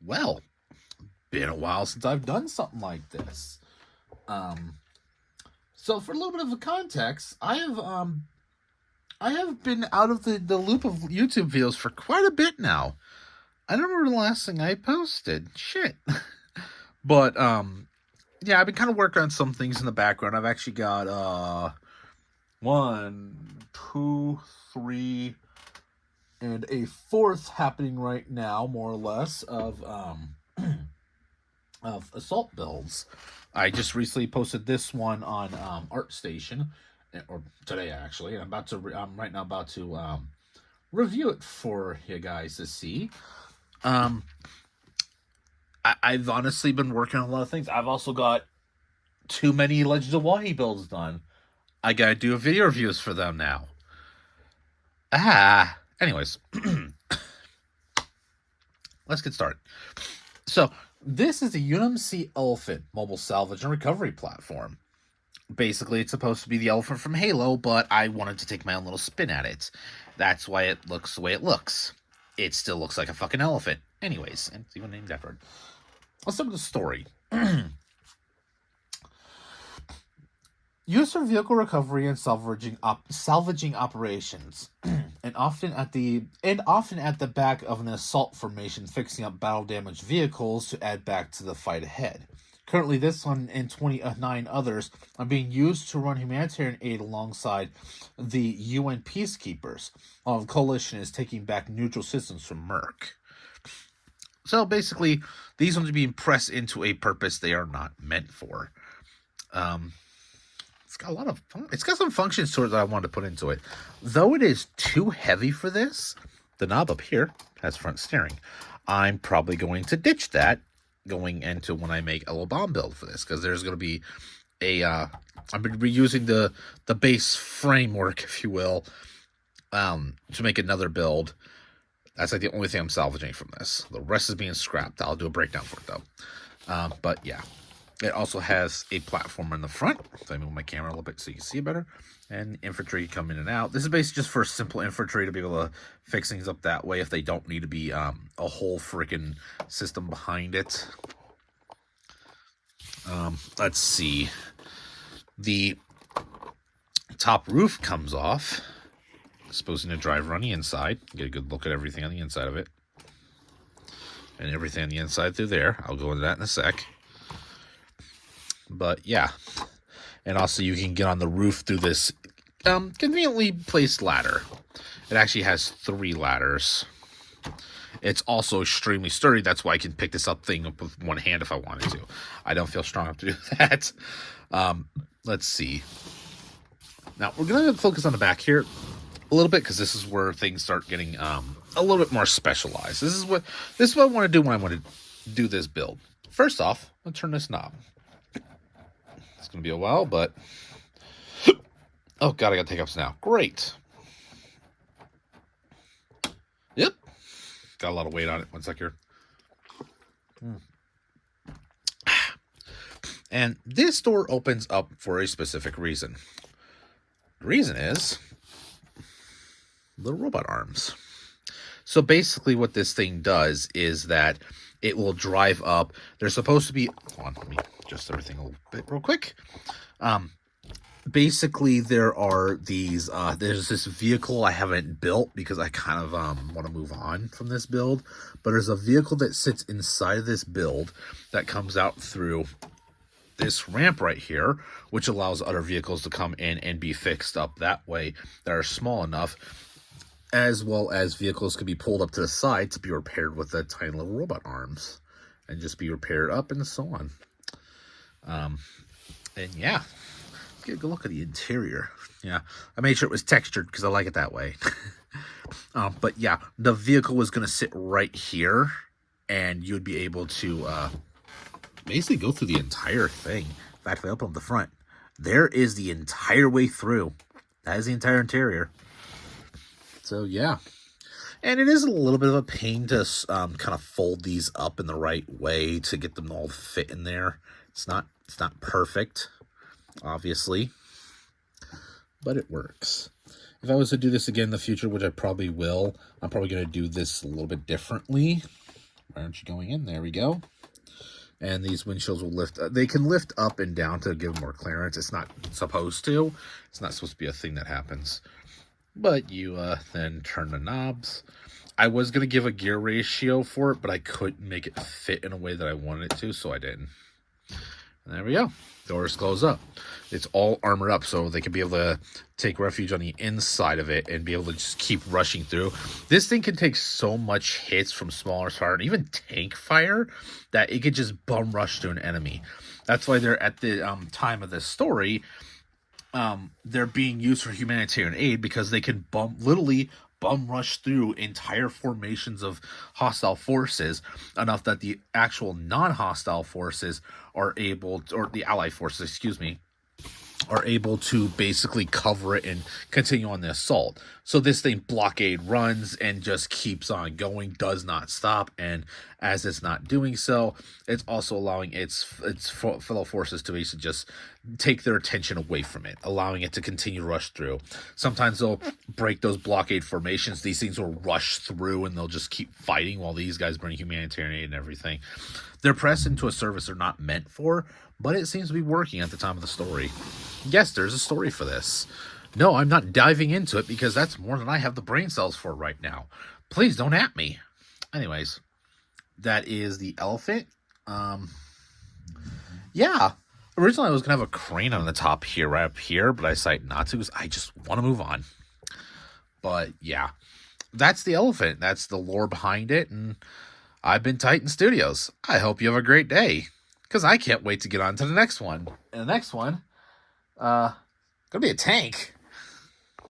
Well, been a while since I've done something like this. Um, so for a little bit of a context, I have been out of the loop of YouTube videos for quite a bit now. I don't remember the last thing I posted. Shit. But yeah, I've been kind of working on some things in the background. I've actually got one, two, three, and a fourth happening right now, more or less, of assault builds. I just recently posted this one on ArtStation, or today actually. I'm right now about to review it for you guys to see. Um, I've honestly been working on a lot of things. I've also got too many Legends of Wahi builds done. I gotta do video reviews for them now. Anyways, let's get started. So, this is a UNMC Elephant mobile salvage and recovery platform. Basically, it's supposed to be the elephant from Halo, but I wanted to take my own little spin at it. That's why it looks the way it looks. It still looks like a fucking elephant. Anyways, and it's even named after it. Let's start with the story. Used for vehicle recovery and salvaging operations, and often at the back of an assault formation, fixing up battle damaged vehicles to add back to the fight ahead. Currently, this one and 29 others are being used to run humanitarian aid alongside the UN peacekeepers, while the coalition is taking back neutral systems from Merc. So basically, these ones are being pressed into a purpose they are not meant for. It's got some functions to it that I wanted to put into it. Though it is too heavy for this, the knob up here has front steering. I'm probably going to ditch that going into when I make a little bomb build for this, because there's going to be I'm going to be using the base framework, if you will, to make another build. That's like the only thing I'm salvaging from this. The rest is being scrapped. I'll do a breakdown for it though. But yeah. It also has a platform in the front. So I move my camera a little bit so you can see it better. And infantry come in and out. This is basically just for simple infantry to be able to fix things up that way if they don't need to be a whole freaking system behind it. Let's see. The top roof comes off. Supposing to drive on the inside. Get a good look at everything on the inside of it. And everything on the inside through there. I'll go into that in a sec. But yeah, and also you can get on the roof through this conveniently placed ladder. It actually has 3 ladders. It's also extremely sturdy. That's why I can pick this thing up with one hand if I wanted to. I don't feel strong enough to do that. Let's see. Now we're gonna focus on the back here a little bit, because this is where things start getting a little bit more specialized. This is what I want to do when I want to do this build. First off, let's turn this knob. It's going to be a while, but... Oh, God, I got hiccups now. Great. Yep. Got a lot of weight on it. One sec here. And this door opens up for a specific reason. The reason is... little robot arms. So basically what this thing does is that it will drive up. There's supposed to be... Hold on, let me adjust everything a little bit real quick. Basically, there are these... there's this vehicle I haven't built because I kind of want to move on from this build. But there's a vehicle that sits inside of this build that comes out through this ramp right here, which allows other vehicles to come in and be fixed up that way that are small enough, as well as vehicles can be pulled up to the side to be repaired with the tiny little robot arms and just be repaired up and so on. And yeah, get a good look at the interior. Yeah, I made sure it was textured because I like it that way. But yeah, the vehicle was going to sit right here, and you'd be able to basically go through the entire thing. In fact, if I open up the front, there is the entire way through. That is the entire interior. So yeah, and it is a little bit of a pain to kind of fold these up in the right way to get them all fit in there. It's not perfect, obviously, but it works. If I was to do this again in the future, which I probably will, I'm probably going to do this a little bit differently. Why aren't you going in? There we go. And these windshields will lift. They can lift up and down to give more clearance. It's not supposed to. It's not supposed to be a thing that happens. But you then turn the knobs. I was going to give a gear ratio for it, but I couldn't make it fit in a way that I wanted it to, so I didn't. And there we go. Doors close up. It's all armored up, so they can be able to take refuge on the inside of it and be able to just keep rushing through. This thing can take so much hits from smaller fire and even tank fire that it could just bum rush through an enemy. That's why they're at the time of this story, they're being used for humanitarian aid because they can literally bum rush through entire formations of hostile forces enough that the actual non-hostile forces are able to, or the allied forces, excuse me, are able to basically cover it and continue on the assault. So this thing blockade runs and just keeps on going, does not stop, and as it's not doing so, it's also allowing its fellow forces to basically just take their attention away from it, allowing it to continue to rush through. Sometimes they'll break those blockade formations. These things will rush through and they'll just keep fighting while these guys bring humanitarian aid and everything. They're pressed into a service they're not meant for, but it seems to be working at the time of the story. Yes, there's a story for this. No, I'm not diving into it because that's more than I have the brain cells for right now. Please don't at me. Anyways, that is the elephant. Yeah. Originally, I was going to have a crane on the top here, right up here, but I decided not to because I just want to move on. But yeah, that's the elephant. That's the lore behind it, and I've been Titan Studios. I hope you have a great day, because I can't wait to get on to the next one. And the next one, gonna be a tank.